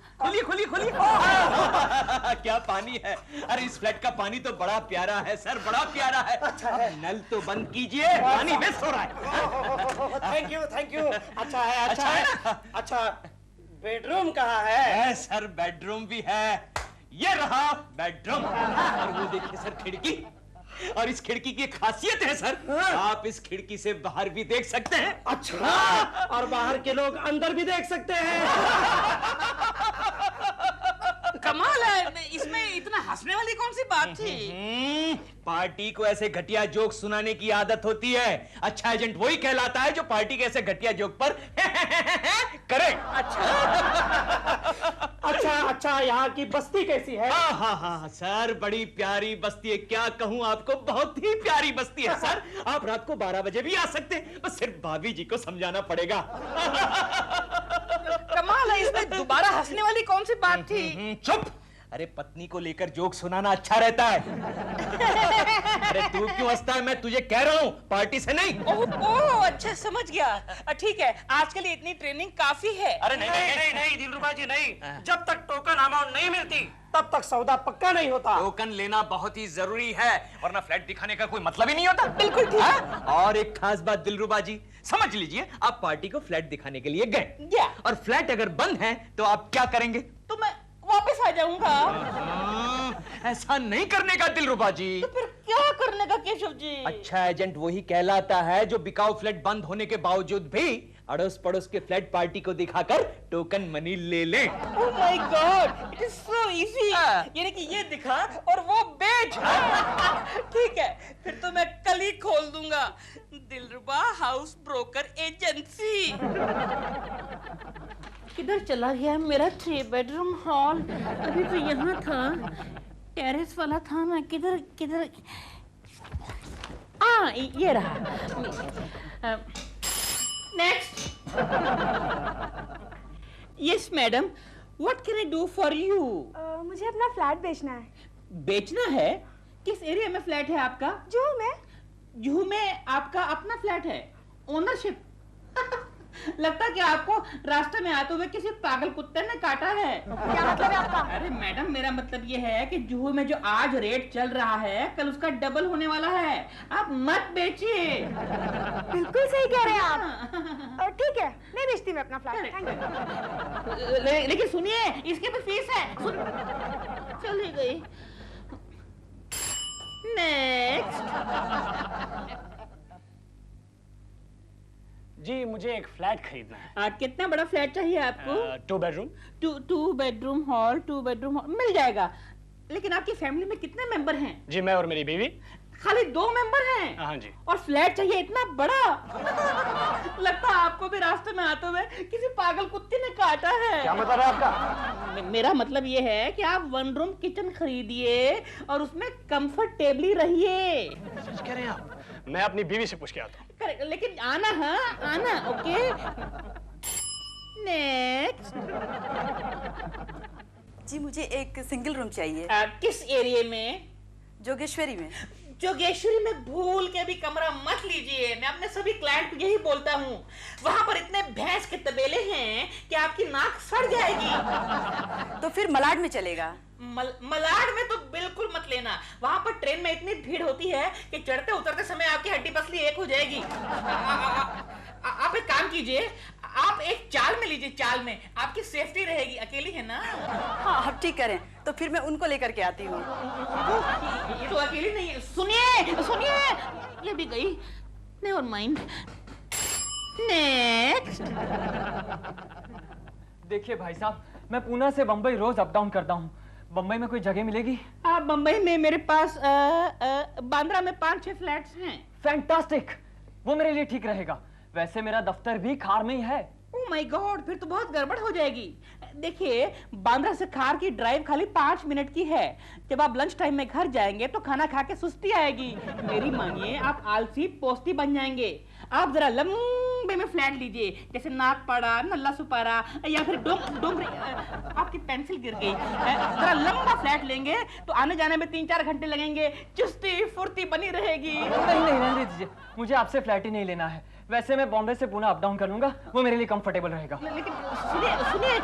क्या पानी है। अरे इस फ्लैट का पानी तो बड़ा प्यारा है सर, बड़ा प्यारा है। अच्छा है। नल तो बंद कीजिए, पानी वेस्ट हो रहा है। Thank you. अच्छा है। अच्छा, बेडरूम कहाँ है? सर बेडरूम भी है। ये रहा बेडरूम। और वो देखिए सर, खिड़की। और इस खिड़की की खासियत है सर, आप इस खिड़की से बाहर भी देख सकते हैं। अच्छा, और बाहर के लोग अंदर भी देख सकते हैं। कमाल है, इसमें इतना हंसने वाली कौन सी बात थी? पार्टी को ऐसे घटिया जोक सुनाने की आदत होती है। अच्छा एजेंट वही कहलाता है जो पार्टी के ऐसे घटिया जोक पर करे। अच्छा, यहाँ की बस्ती कैसी है? हाँ सर, बड़ी प्यारी बस्ती है। क्या कहूँ आपको, बहुत ही प्यारी बस्ती है सर। आप रात को 12 बजे भी आ सकते हैं, बस सिर्फ भाभी जी को समझाना पड़ेगा। कमाल है, इसमें दोबारा हंसने वाली कौन सी बात थी? चुप। अरे पत्नी को लेकर जोक सुनाना अच्छा रहता है। अरे तू क्यों हंसता है, मैं तुझे कह रहा हूँ, पार्टी से नहीं। ओह अच्छा, समझ गया। ठीक है, आज के लिए इतनी ट्रेनिंग काफी है। अरे नहीं दिलरुबा जी, नहीं। जब तक टोकन अमाउंट नहीं मिलती तब तक सौदा पक्का नहीं होता। टोकन लेना बहुत ही जरूरी है, वरना फ्लैट दिखाने का कोई मतलब ही नहीं होता। बिल्कुल ठीक। और एक खास बात दिलरुबा जी, समझ लीजिए, आप पार्टी को फ्लैट दिखाने के लिए गए और फ्लैट अगर बंद है तो आप क्या करेंगे? तो मैं वापस आ जाऊंगा। ऐसा नहीं करने का दिलरुबा जी। तो फिर क्या करने का केशव जी? अच्छा एजेंट वही कहलाता है जो बिकाऊ फ्लैट बंद होने के बावजूद भी अड़ोस पड़ोस के फ्लैट पार्टी को दिखाकर टोकन मनी ले ले। Oh my God, it is so easy। यानी कि ये दिखा और वो बेच। ठीक है, फिर तो मैं कल ही खोल दूंगा दिलरुबा हाउस ब्रोकर एजेंसी। किधर चला गया मेरा 3 बेडरूम हॉल? अभी तो यहाँ था, टेरेस वाला था ना। किधर ये रहा। Next. Yes madam, what can I do for you? मुझे अपना फ्लैट बेचना है। बेचना है? किस एरिया में फ्लैट है आपका? जुहू में आपका अपना फ्लैट है? ओनरशिप? लगता कि आपको रास्ते में आते हुए किसी पागल कुत्ते ने काटा है। क्या मतलब है आपका? अरे मैडम, मेरा मतलब ये है कि जुहू में जो आज रेट चल रहा है, कल उसका डबल होने वाला है। आप मत बेचिए। बिल्कुल सही कह रहे हैं आप। ठीक है, नहीं बेचती मैं अपना फ्लैट। Thank you. लेकिन सुनिए, इसकी भी फीस है। चली गई। नेक्स्ट। जी, मुझे एक फ्लैट खरीदना है। कितना बड़ा फ्लैट चाहिए आपको? 2 bedroom. 2 bedroom hall, 2 bedroom hall मिल जाएगा। लेकिन आपकी फैमिली में कितने मेंबर हैं? जी, मैं और मेरी बीवी। खाली 2 मेंबर हैं? हाँ जी। और फ्लैट चाहिए इतना बड़ा? लगता है आपको आपको भी रास्ते में आते हुए किसी पागल कुत्ते ने काटा है। क्या मतलब है आपका? मेरा मतलब ये है कि आप 1 रूम किचन खरीदिए और उसमें कंफर्टेबली रहिए। सच कह रहे हैं आप? मैं अपनी बीवी से पूछ के आता हूँ। करेक्ट, लेकिन आना, हाँ आना, ओके। नेक्स्ट। जी मुझे एक सिंगल रूम चाहिए। किस एरिया में? जोगेश्वरी में। जोगेश्वरी में भूल के भी कमरा मत लीजिए। मैं अपने सभी क्लाइंट को यही बोलता हूँ। वहां पर इतने भैंस के तबेले हैं कि आपकी नाक सड़ जाएगी। तो फिर मलाड में चलेगा? मलाड में तो बिल्कुल मत लेना। वहां पर ट्रेन में इतनी भीड़ होती है कि चढ़ते उतरते समय आपकी हड्डी पसली एक हो जाएगी। आप एक काम कीजिए, आप एक चाल में लीजिए। चाल में आपकी सेफ्टी रहेगी। अकेली है ना? हाँ आप ठीक करें, तो फिर मैं उनको लेकर के आती हूँ। ये तो अकेली नहीं है। सुनिए सुनिए, ये भी गई। Never mind. नेक्स्ट। देखिए भाई साहब, मैं पूना से बंबई रोज अप डाउन करता हूँ। बंबई में कोई जगह मिलेगी? बंबई में मेरे पास बांद्रा में 5-6 फ्लैट्स हैं। फैंटास्टिक, वो मेरे लिए ठीक रहेगा। वैसे मेरा दफ्तर भी खार में ही है। ओह माय गॉड, फिर तो बहुत गड़बड़ हो जाएगी। देखिए, बांद्रा से खार की ड्राइव खाली 5 मिनट की है। जब आप लंच टाइम में घर जाएंगे तो खाना खा के सुस्ती आएगी। मेरी मानिए, आप आलसी पोस्ती बन जाएंगे। आप जरा लंबे में फ्लैट लीजिए, जैसे नागपाड़ा, नल्ला सुपारा या फिर डोंगरी। आपकी पेंसिल गिर गई। जरा लंबा फ्लैट लेंगे तो आने जाने में 3-4 घंटे लगेंगे। चुस्ती फुर्ती बनी रहेगी। नहीं रहने दीजिए, मुझे आपसे फ्लैट ही नहीं लेना है। वैसे मैं बॉम्बे से पूना अप डाउन कर लूंगा, वो मेरे लिए कंफर्टेबल रहेगा। लेकिन सुनिए।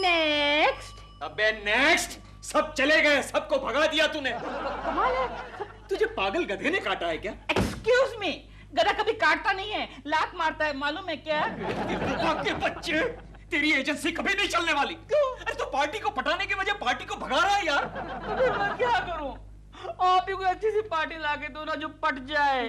नेक्स्ट। अबे नेक्स्ट, सब चले गए, सबको भगा दिया तूने। कमाल है। तुझे पागल गधे ने काटा है क्या? एक्सक्यूज मी, गधा कभी काटता नहीं है, लात मारता है, मालूम है क्या? के बच्चे, तेरी एजेंसी कभी नहीं चलने वाली। क्यों? अरे तो पार्टी को पटाने की वजह पार्टी को भगा रहा है यार। तो फिर मैं क्या करूं? आप ही कोई अच्छी सी पार्टी लाके दो ना जो पट जाए।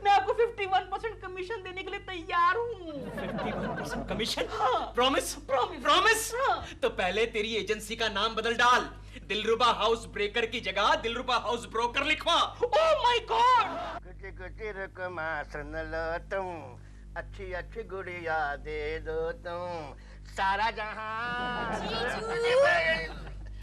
मैं आपको 51% कमीशन देने के लिए तैयार हूँ। 51% कमीशन? हाँ। प्रॉमिस? प्रॉमिस। हाँ। तो पहले तेरी एजेंसी का नाम बदल डाल। दिलरुबा हाउस ब्रेकर की जगह दिलरुबा हाउस ब्रोकर लिखवा। Oh my God. कुछ रकमा सुन लो तुम, अच्छी अच्छी गुड़िया दे दो तुम, सारा जहां।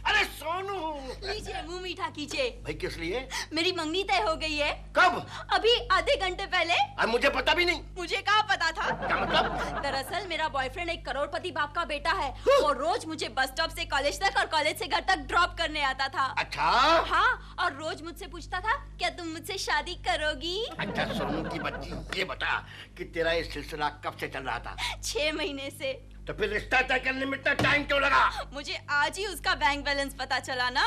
अरे सोनू, लीजिए मुंह मीठा कीजिए। भाई किस लिए? मेरी मंगनी तय हो गई है। कब? अभी आधे घंटे पहले। अब मुझे पता भी नहीं। मुझे कहाँ पता था? क्या मतलब? दरअसल मेरा बॉयफ्रेंड एक करोड़पति बाप का बेटा है। वो रोज मुझे बस स्टॉप से कॉलेज तक और कॉलेज से घर तक ड्रॉप करने आता था। अच्छा? हाँ, और रोज मुझसे पूछता था, क्या तुम मुझसे शादी करोगी? अच्छा सोनू की बच्ची, ये बता कि तेरा ये सिलसिला कब से चल रहा था? 6 महीने से। तो फिर रिश्ता तय करने में इतना टाइम क्यों लगा? मुझे आज ही उसका बैंक बैलेंस पता चला ना।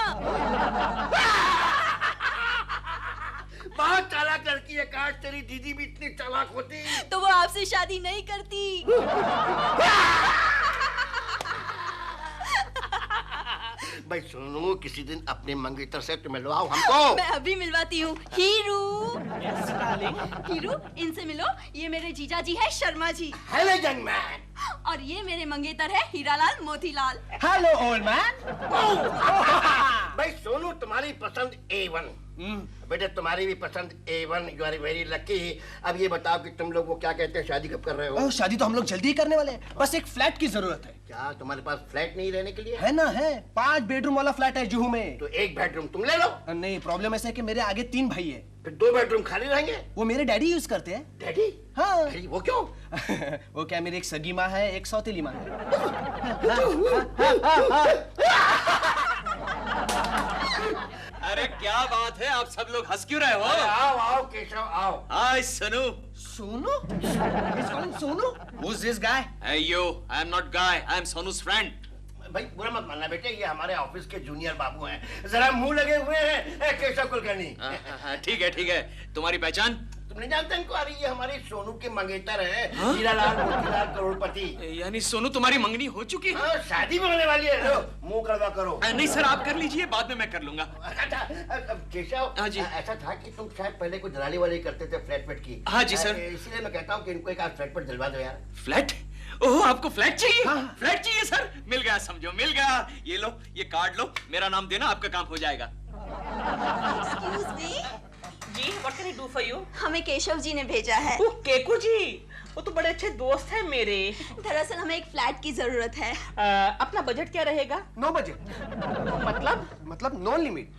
बहुत चालाक लड़की है। काश तेरी दीदी भी इतनी चालाक होती तो वो आपसे शादी नहीं करती। भाई सोनू, किसी दिन अपने मंगेतर से तो मिलवाओ हमको। मैं अभी मिलवाती हूँ। हीरू, हीरू, इनसे मिलो। ये मेरे जीजा जी है, Sharma ji. Hello young man. और ये मेरे मंगेतर है, Hiralal Motilal. Hello old man. भाई सोनू, तुम्हारी पसंद A1। बेटे तुम्हारी भी पसंद A1। You are very lucky. अब ये बताओ कि तुम लोग वो क्या कहते हैं, शादी कब कर रहे हो? शादी तो हम लोग जल्दी ही करने वाले हैं, बस एक फ्लैट की जरूरत है। क्या तुम्हारे पास फ्लैट नहीं रहने के लिए? है ना, है 5 बेडरूम वाला फ्लैट है जुहू में। तो 1 बेडरूम तुम ले लो। नहीं, प्रॉब्लम ऐसा है कि मेरे आगे 3 भाई है। फिर 2 बेडरूम खाली रहेंगे। वो मेरे डैडी यूज करते हैं। डैडी? हाँ। डैडी, वो क्यों? वो क्या, मेरी एक सगी माँ है, एक सौतेली माँ है। अरे क्या बात है, आप सब लोग हंस क्यों रहे हो? आओ आओ केशव आओ। हाय Sonu. Sonu? Sonu? Who's this guy? Hey you, I am not guy, I am Sonu's friend. भाई बुरा मत मानना बेटे, ये हमारे ऑफिस के जूनियर बाबू हैं। जरा मुंह लगे हुए हैं केशव कुलकर्णी। ठीक है, तुम्हारी पहचान? तुम नहीं जानते इनको? अरे ये हमारे सोनू के मंगेतर हैं, हीरालाल मोतीलाल करोड़पति। यानी सोनू तुम्हारी मंगनी हो चुकी है? हाँ, शादी भी होने वाली है। लो मुंह कड़वा करो। नहीं सर, आप कर लीजिए, बाद में मैं कर लूंगा। अच्छा केशव, हाँ जी। ऐसा था कि तुम शायद पहले कोई दलाली वाली करते थे फ्लैट वेट की। हाँ जी सर। इसलिए मैं कहता हूँ कि इनको एक आध फ्लैट पर दिलवा दो यार। फ्लैट? ओह, आपको फ्लैट चाहिए? फ्लैट चाहिए सर? मिल गया, समझो मिल गया। ये लो, ये कार्ड लो, मेरा नाम देना, आपका काम हो जाएगा। Excuse me? Ji, what can I do for you? हमें केशव जी ने भेजा है। ओह, केकू जी, वो तो बड़े अच्छे दोस्त हैं मेरे। दरअसल हमें एक फ्लैट की जरूरत है। अपना बजट क्या रहेगा? No budget. मतलब नो लिमिट।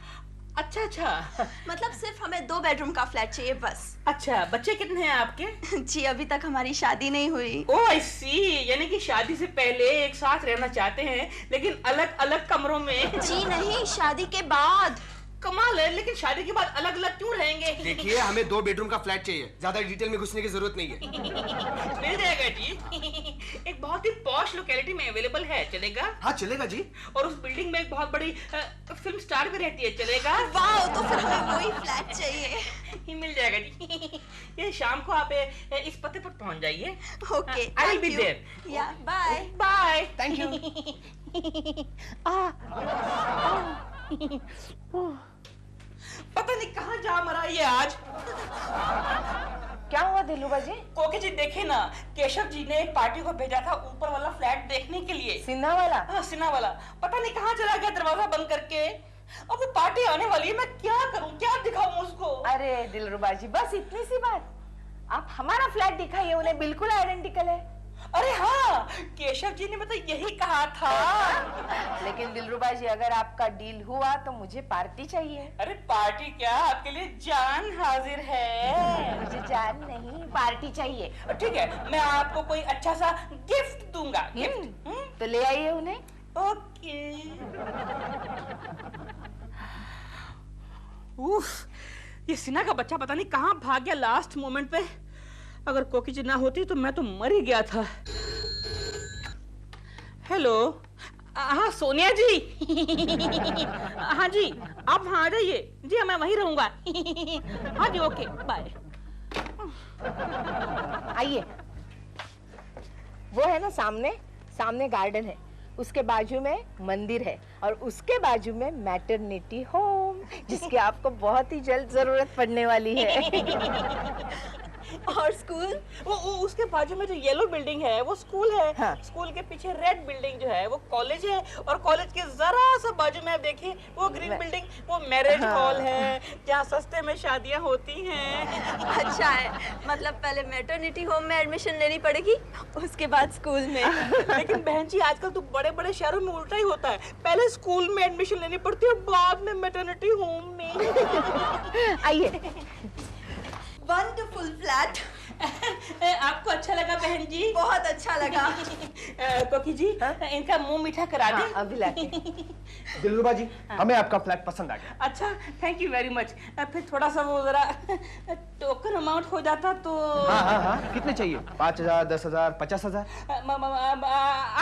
अच्छा अच्छा। मतलब सिर्फ हमें 2 बेडरूम का फ्लैट चाहिए बस। अच्छा, बच्चे कितने हैं आपके? जी अभी तक हमारी शादी नहीं हुई। ओह आई सी, यानी कि शादी से पहले एक साथ रहना चाहते हैं लेकिन अलग अलग कमरों में। जी नहीं, शादी के बाद। कमाल है, लेकिन शादी के बाद अलग अलग क्यों रहेंगे? देखिए, हमें 2 बेडरूम का फ्लैट चाहिए, ज्यादा डिटेल में घुसने की जरूरत नहीं है। मिल जाएगा जी। एक बहुत ही पॉश लोकेलिटी में अवेलेबल है, चलेगा? हाँ चलेगा जी। और उस बिल्डिंग में एक बहुत बड़ी फिल्म स्टार भी रहती है, चलेगा? वाह, तो फिर हमें वही फ्लैट चाहिए। ये मिल जाएगा जी। ये शाम को आप इस पते पर पहुंच जाइए। Okay, I will be there. Yeah bye. Bye. Thank you. पता नहीं कहाँ जा मरा ये आज। क्या हुआ दिलरुबा जी? कोकी जी देखे ना, केशव जी ने एक पार्टी को भेजा था ऊपर वाला फ्लैट देखने के लिए। सिन्हा वाला? हाँ, सिन्हा वाला। पता नहीं कहाँ चला गया दरवाजा बंद करके। अब वो पार्टी आने वाली है, मैं क्या करूं, क्या दिखाऊं उसको? अरे दिलरुबा जी, बस इतनी सी बात। आप हमारा फ्लैट दिखाइए, उन्हें बिल्कुल आइडेंटिकल है। अरे हाँ, केशव जी ने मतलब यही कहा था। लेकिन दिलरुबा जी, अगर आपका डील हुआ तो मुझे पार्टी चाहिए। अरे पार्टी क्या, आपके लिए जान हाजिर है। मुझे जान नहीं, पार्टी चाहिए। ठीक है, मैं आपको कोई अच्छा सा गिफ्ट दूंगा। गिफ्ट तो ले आइए उन्हें। ओके। उफ, ये सिन्हा का बच्चा पता नहीं कहाँ भाग गया लास्ट मोमेंट पे। अगर कोकी जी ना होती तो मैं तो मर ही गया था। हेलो, हाँ सोनिया जी। हाँ जी, आप वहाँ आ जाइए। जी मैं वहीं रहूंगा। हाँ जी, ओके बाय। आइए, वो है ना सामने गार्डन है, उसके बाजू में मंदिर है और उसके बाजू में मैटरनिटी होम, जिसकी आपको बहुत ही जल्द जरूरत पड़ने वाली है। और स्कूल? वो उसके बाजू में जो येलो बिल्डिंग है वो स्कूल है। हाँ। स्कूल के पीछे रेड बिल्डिंग जो है वो कॉलेज है, और कॉलेज के जरा सा बाजू में आप देखिए वो ग्रीन बिल्डिंग, वो मैरिज हॉल है जहाँ सस्ते में शादियाँ होती हैं। अच्छा है, मतलब पहले मैटरनिटी होम में एडमिशन लेनी पड़ेगी, उसके बाद स्कूल में। लेकिन बहन जी, आजकल तो बड़े बड़े शहरों में उल्टा ही होता है, पहले स्कूल में एडमिशन लेनी पड़ती है, बाद में मैटरनिटी होम में। आइए। Wonderful flat. आपको अच्छा लगा बहन जी? बहुत अच्छा लगा। कोकी जी, इनका मुंह मीठा करा दे। अभी लाते। दिलरुबा जी, हमें आपका फ्लैट पसंद आ गया। अच्छा, थैंक यू वेरी मच। फिर थोड़ा सा वो जरा टोकन अमाउंट हो जाता तो। हाँ, कितने चाहिए? 5,000, 10,000, 50,000?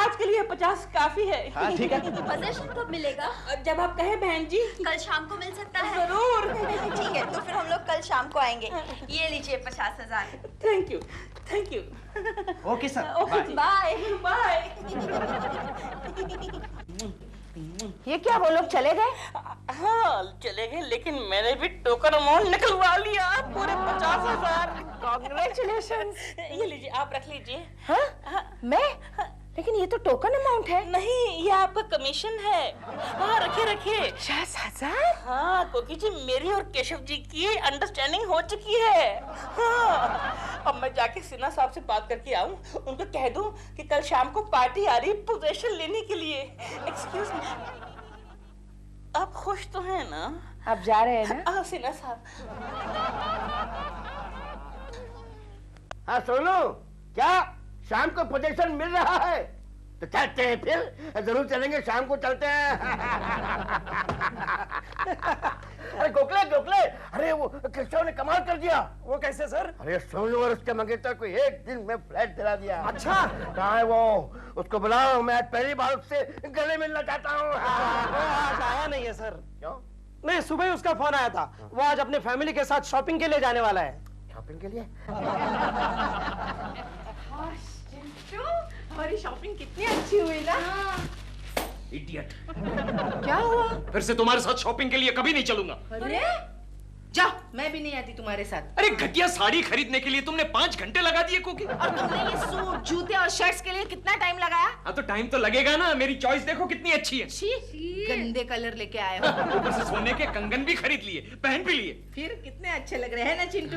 आज के लिए 50 काफी है। हाँ ठीक है। पोजीशन कब मिलेगा? जब आप कहें बहन जी। कल शाम को मिल सकता है? जरूर। ठीक है, तो फिर हम लोग कल शाम को आएंगे। ये लीजिए 50,000। Thank you, thank you. Okay sir, bye. Bye. ये क्या, वो लोग चले गए? हाँ चले गए, लेकिन मैंने भी टोकन अमाउंट निकलवा लिया, पूरे 50,000। कांग्रेचुलेशंस। ये लीजिए, आप रख लीजिए। हाँ? मैं? लेकिन ये तो टोकन अमाउंट है। नहीं, ये आपका कमीशन है। हाँ रखिए रखिए। 50,000? हाँ कोकी जी, मेरी और केशव जी की अंडरस्टैंडिंग हो चुकी है। हाँ, अब मैं जाके सिन्हा साहब से बात करके आऊं, उनको कह दूं कि कल शाम को पार्टी आ रही पोजीशन लेने के लिए। एक्सक्यूज मी, आप खुश तो हैं ना? आप जा रहे हैं ना? हाँ सिन्हा साहब। हाँ सोनू, क्या शाम को पोजीशन मिल रहा है? तो चलते हैं फिर, जरूर चलेंगे, शाम को चलते हैं। अरे गोखले, अरे वो केशव ने कमाल कर दिया। वो कैसे सर? अरे सोनू और उसके मंगेतर को एक दिन में फ्लैट दिला दिया। अच्छा। कहाँ है वो? उसको बुलाओ, मैं आज पहली बार उससे गले मिलना चाहता हूँ। आज आया नहीं है सर। क्यों? नहीं, सुबह ही उसका फोन आया था, वो आज अपने फैमिली के साथ शॉपिंग के लिए जाने वाला है। शॉपिंग के लिए? हमारी शॉपिंग कितनी अच्छी हुई ना। इडियट। क्या हुआ? फिर से तुम्हारे साथ शॉपिंग के लिए कभी नहीं चलूंगा। अरे जाओ, मैं भी नहीं आती तुम्हारे साथ। अरे घटिया साड़ी खरीदने के लिए तुमने 5 घंटे लगा दिए कोकी। और तुमने ये सूट, जूते और शर्ट्स के लिए कितना टाइम लगाया? हाँ तो टाइम तो लगेगा ना, मेरी चॉइस देखो कितनी अच्छी है। छी, गंदे कलर लेके आए हो। ऊपर से सोने के कंगन भी खरीद लिए, पहन भी लिए। फिर कितने अच्छे लग रहे हैं ना चिंटू?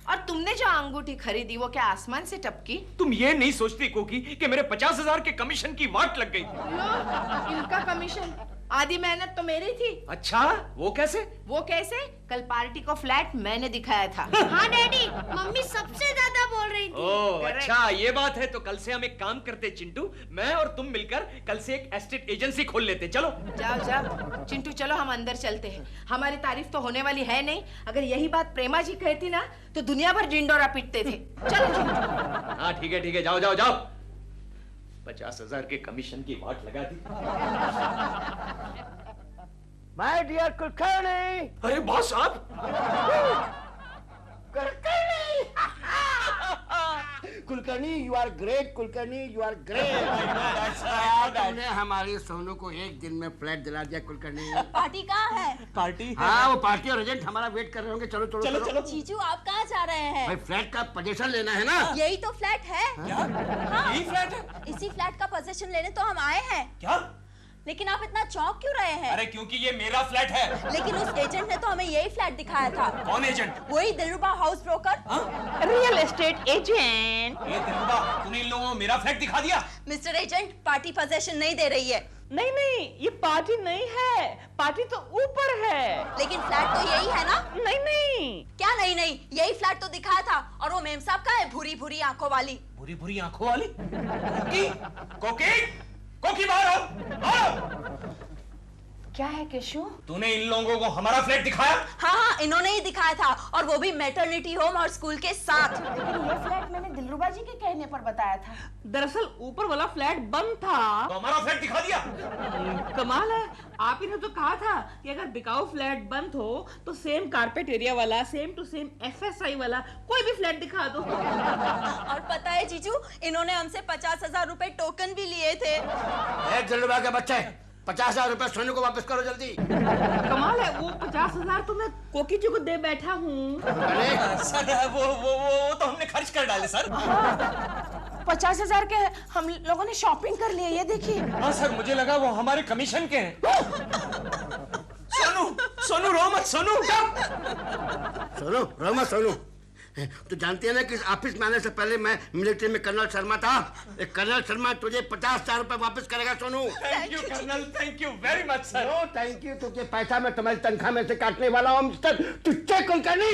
और तुमने जो अंगूठी खरीदी वो क्या आसमान से टपकी? तुम ये नहीं सोचती कोकी कि मेरे 50,000 के कमीशन की वाट लग गई? लो, इनका कमीशन, आधी मेहनत तो मेरी थी। अच्छा, वो कैसे? वो कैसे? कल पार्टी को फ्लैट मैंने दिखाया था। हाँ डैडी, मम्मी सबसे ज्यादा बोल रही थी। ओह अच्छा, ये बात है। तो कल से हम एक काम करते चिंटू, मैं और तुम मिलकर कल से एक एस्टेट एजेंसी खोल लेते। चलो जाओ जाओ चिंटू, चलो हम अंदर चलते हैं। हमारी तारीफ तो होने वाली है नहीं। अगर यही बात प्रेमा जी कहती ना तो दुनिया भर जिंडोरा पीटते थे। चलो चिंटू। हाँ ठीक है, जाओ जाओ जाओ। 50,000 के कमीशन की वाट लगा दी। My dear Kulkarni. अरे बॉस आप? Kulkarni you are great, Kulkarni you are great. तुमने हमारी सोनू को एक दिन में फ्लैट दिला दिया कुलकर्णी। पार्टी कहाँ है? पार्टी? हाँ वो पार्टी और एजेंट हमारा वेट कर रहे होंगे। चलो चलो चलो चलो। जीजू आप कहाँ जा रहे हैं? भाई फ्लैट का पोजीशन लेना है ना। यही तो फ्लैट है। हाँ? यही फ्लैट है? इसी फ्लैट का पोजीशन लेने तो हम आए हैं। क्या? लेकिन आप इतना चौंक क्यों रहे हैं? अरे क्योंकि ये मेरा फ्लैट है। लेकिन उस एजेंट ने तो हमें यही फ्लैट दिखाया था। कौन एजेंट? वही Dilruba house broker. Real estate agent. ये दिलरुबा, तूने इन लोगों को मेरा फ्लैट दिखा दिया? मिस्टर एजेंट, पार्टी पोजीशन नहीं दे रही है। नहीं नहीं, ये पार्टी नहीं है, पार्टी तो ऊपर है। लेकिन फ्लैट तो यही है ना? नहीं नहीं। क्या नहीं नहीं, यही फ्लैट तो दिखाया था। और वो मेम साहब का है, भूरी भूरी आंखों वाली। भूरी भूरी आंखों वाली? कोकी, कोकी, कोकी बाहर आओ, आओ। क्या है केशु? तूने इन लोगों को हमारा फ्लैट दिखाया? हाँ हाँ, इन्होंने ही दिखाया था, और वो भी मैटरनिटी होम और स्कूल के साथ। लेकिन ये फ्लैट मैंने दिलरुबा जी के कहने पर बताया था। दरअसल ऊपर वाला फ्लैट बंद था। तो हमारा फ्लैट दिखा दिया? कमाल है, आप ही ने तो कहा था कि अगर बिकाऊ फ्लैट बंद हो तो सेम कारपेट एरिया वाला, सेम टू सेम FSI वाला कोई भी फ्लैट दिखा दो। और पता है जीजू, इन्होंने हमसे 50,000 रुपए टोकन भी लिए थे। दिलरुबा के बच्चे, 50,000 रुपए सोनू को वापस करो जल्दी। कमाल है, वो 50,000 तो मैं कोकी जी को दे बैठा हूँ। सर वो तो हमने खर्च कर डाले सर। 50,000 के हम लोगों ने शॉपिंग कर लिए, ये देखिए। हाँ सर, मुझे लगा वो हमारे कमीशन के हैं। सोनू, सोनू रो मत, सोनू। सोनू रो मत सोनू। तो जानती है ना कि ऑफिस में आने से पहले मैं मिलिट्री में कर्नल शर्मा था। एक कर्नल शर्मा तुझे 50,000 रुपए वापस करेगा Sonu. Thank you colonel, thank you very much sir. No thank you, तुझे पैसा मैं तुम्हारी तनख्वाह में से काटने वाला हूँ मिस्टर तुझे कुलकर्णी।